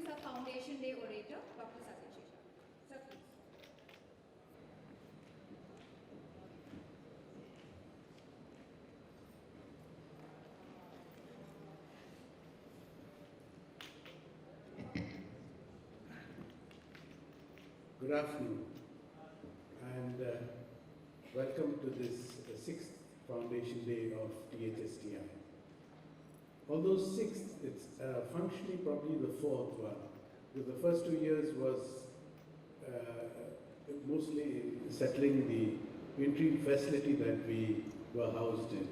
introduce our Foundation Day orator, Dr. Satyaji. Sir, please. Good afternoon, and welcome to this sixth Foundation Day of THSTI. Although sixth, it's functionally probably the fourth one, because the first 2 years was mostly settling the interim facility that we were housed in.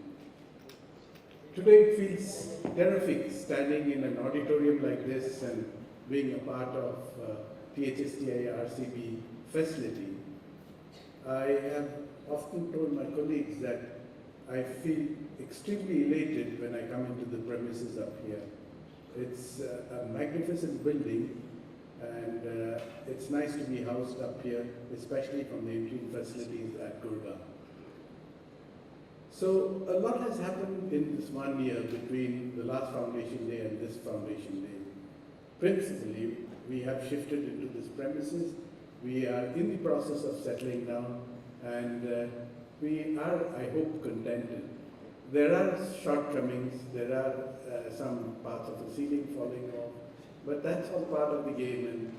Today it feels terrific standing in an auditorium like this and being a part of THSTI RCB facility. I have often told my colleagues that I feel extremely elated when I come into the premises up here. It's a magnificent building, and it's nice to be housed up here, especially from the interim facilities at Gurgaon. So a lot has happened in this 1 year between the last Foundation Day and this Foundation Day. Principally, we have shifted into this premises. We are in the process of settling down, and we are, I hope, contented. There are shortcomings, there are some parts of the ceiling falling off, but that's all part of the game,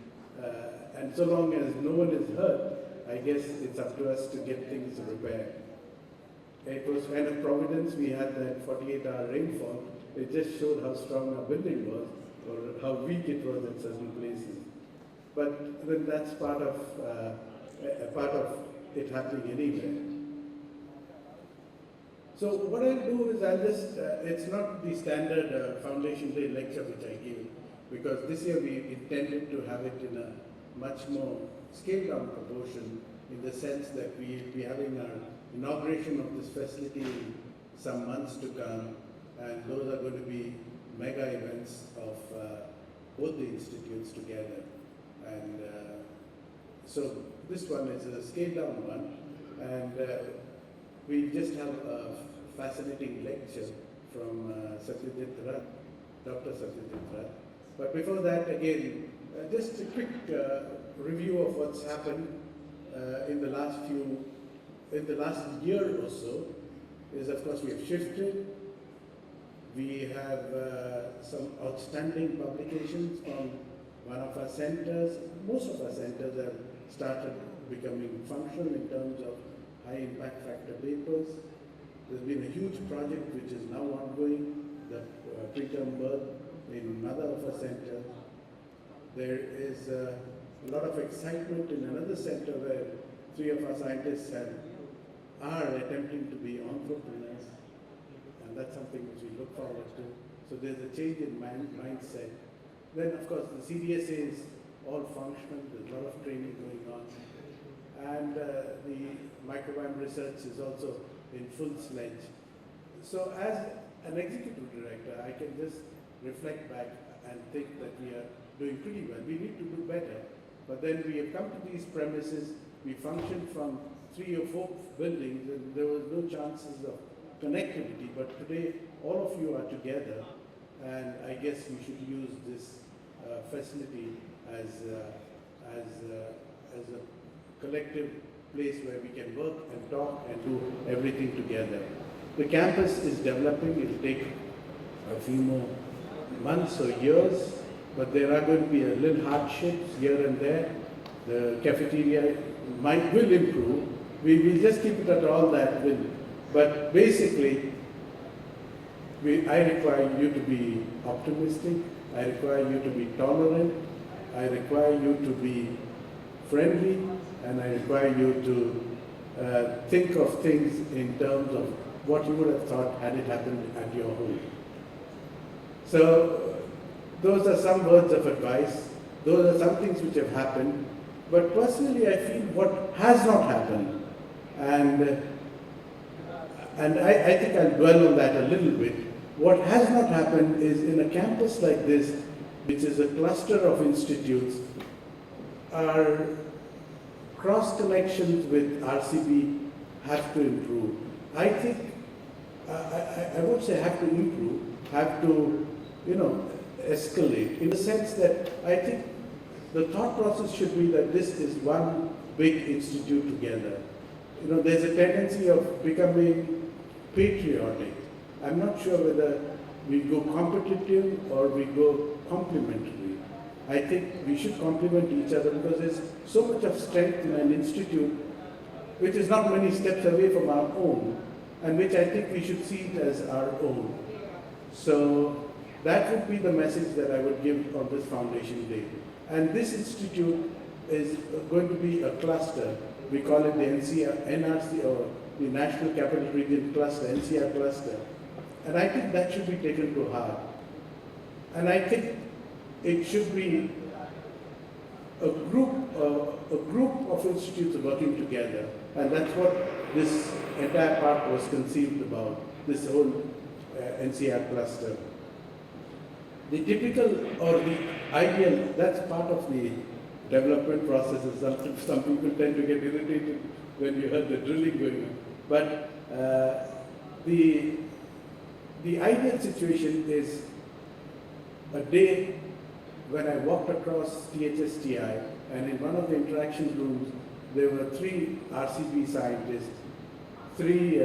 and so long as no one is hurt, I guess it's up to us to get things repaired. It was kind of providence. We had that 48-hour rainfall. It just showed how strong our building was, or how weak it was at certain places. But then that's part of it happening anywhere. So what I'll do is I'll just, it's not the standard Foundation Day lecture which I give, because this year we intended to have it in a much more scaled down proportion, in the sense that we'll be having our inauguration of this facility in some months to come, and those are going to be mega events of both the institutes together. And so this one is a scaled down one, and we just have a fascinating lecture from Dr. Satyajit. But before that, again, just a quick review of what's happened in the last year or so. Is, of course, we have shifted. We have some outstanding publications from one of our centers. Most of our centers have started becoming functional in terms of high impact factor papers. There's been a huge project which is now ongoing, the preterm birth in another of our centers. There is a lot of excitement in another center where 3 of our scientists are attempting to be entrepreneurs, and that's something which we look forward to. So there's a change in mindset. Then, of course, the CDSA is all functional. There's a lot of training going on. And the microbiome research is also in full sledge. So as an executive director, I can just reflect back and think that we are doing pretty well. We need to do better. But then we have come to these premises. We function from 3 or 4 buildings, and there was no chances of connectivity. But today, all of you are together, and I guess we should use this facility as a collective place where we can work and talk and do everything together. The campus is developing. It will take a few more months or years, but there are going to be a little hardships here and there. The cafeteria will improve. We will just keep it at all that will. But basically, I require you to be optimistic. I require you to be tolerant. I require you to be friendly, and I require you to think of things in terms of what you would have thought had it happened at your home. So those are some words of advice. Those are some things which have happened. But personally, I feel what has not happened, and I think I'll dwell on that a little bit. What has not happened is, in a campus like this, which is a cluster of institutes, our cross connections with RCB have to improve. I think, I won't say have to improve, have to, escalate in the sense that I think the thought process should be that this is one big institute together. You know, there's a tendency of becoming patriotic. I'm not sure whether we go competitive or we go complementary. I think we should complement each other because there's so much of strength in an institute which is not many steps away from our own, and which I think we should see it as our own. So that would be the message that I would give on this Foundation Day. And this institute is going to be a cluster. We call it the NRC, or the National Capital Region Cluster, NCR Cluster. And I think that should be taken to heart. And I think it should be a group of institutes working together. And that's what this entire park was conceived about, this whole NCR cluster. The typical or the ideal, that's part of the development processes. Some people tend to get irritated when you heard the drilling going on. But the ideal situation is a day when I walked across THSTI, and in one of the interaction rooms, there were 3 RCB scientists, 3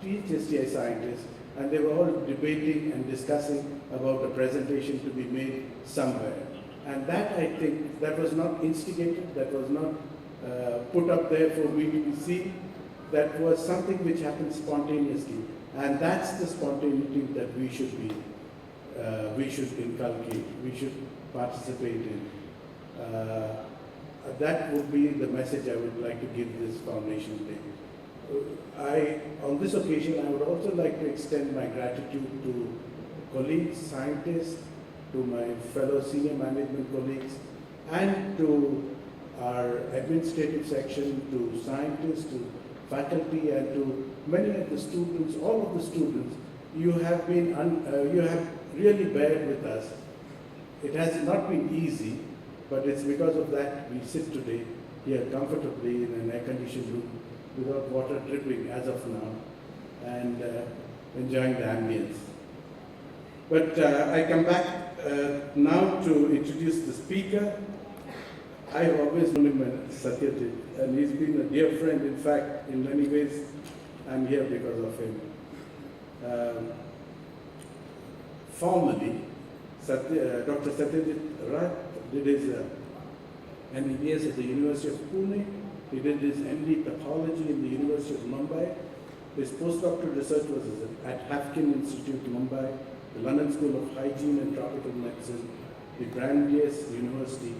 THSTI scientists, and they were all debating and discussing about a presentation to be made somewhere. And that, I think, that was not instigated, that was not put up there for me to be seen. That was something which happened spontaneously. And that's the spontaneity that we should inculcate, we should participate in. That would be the message I would like to give this Foundation Day. On this occasion, I would also like to extend my gratitude to colleagues, scientists, to my fellow senior management colleagues, and to our administrative section, to scientists, to faculty, and to many of the students, all of the students. You have really bared with us. It has not been easy, but it's because of that we sit today here comfortably in an air-conditioned room without water dripping as of now, and enjoying the ambience. But I come back now to introduce the speaker. I've always known him as Satyajit, and he's been a dear friend. In fact, in many ways, I'm here because of him. Formally, Dr. Satyajit Rath did his MBBS at the University of Pune. He did his MD Pathology in the University of Mumbai. His postdoctoral research was at Haffkin Institute, Mumbai, the London School of Hygiene and Tropical Medicine, the Brandeis University,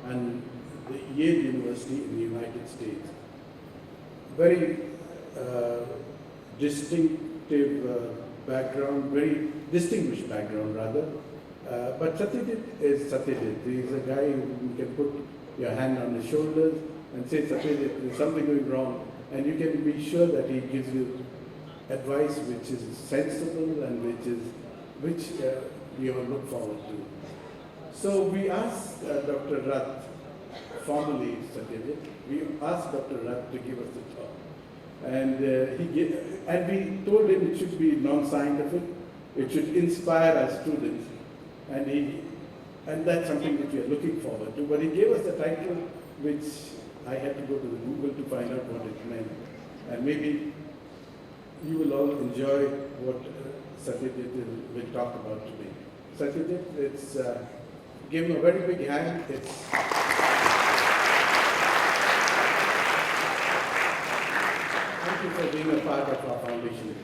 and the Yale University in the United States. Very distinctive background, very distinguished background rather. But Satyajit is Satyajit. He is a guy who you can put your hand on his shoulders and say, Satyajit, there's something going wrong, and you can be sure that he gives you advice which is sensible and which we all look forward to. So we asked Dr. Rath, formally Satyajit, we asked Dr. Rath to give us the talk. And we told him it should be non-scientific, it should inspire our students. And that's something which we are looking forward to. But he gave us the title, which I had to go to Google to find out what it meant. And maybe you will all enjoy what Satyajit will talk about today. Satyajit, give him a very big hand. Thank you for being a part of our foundation.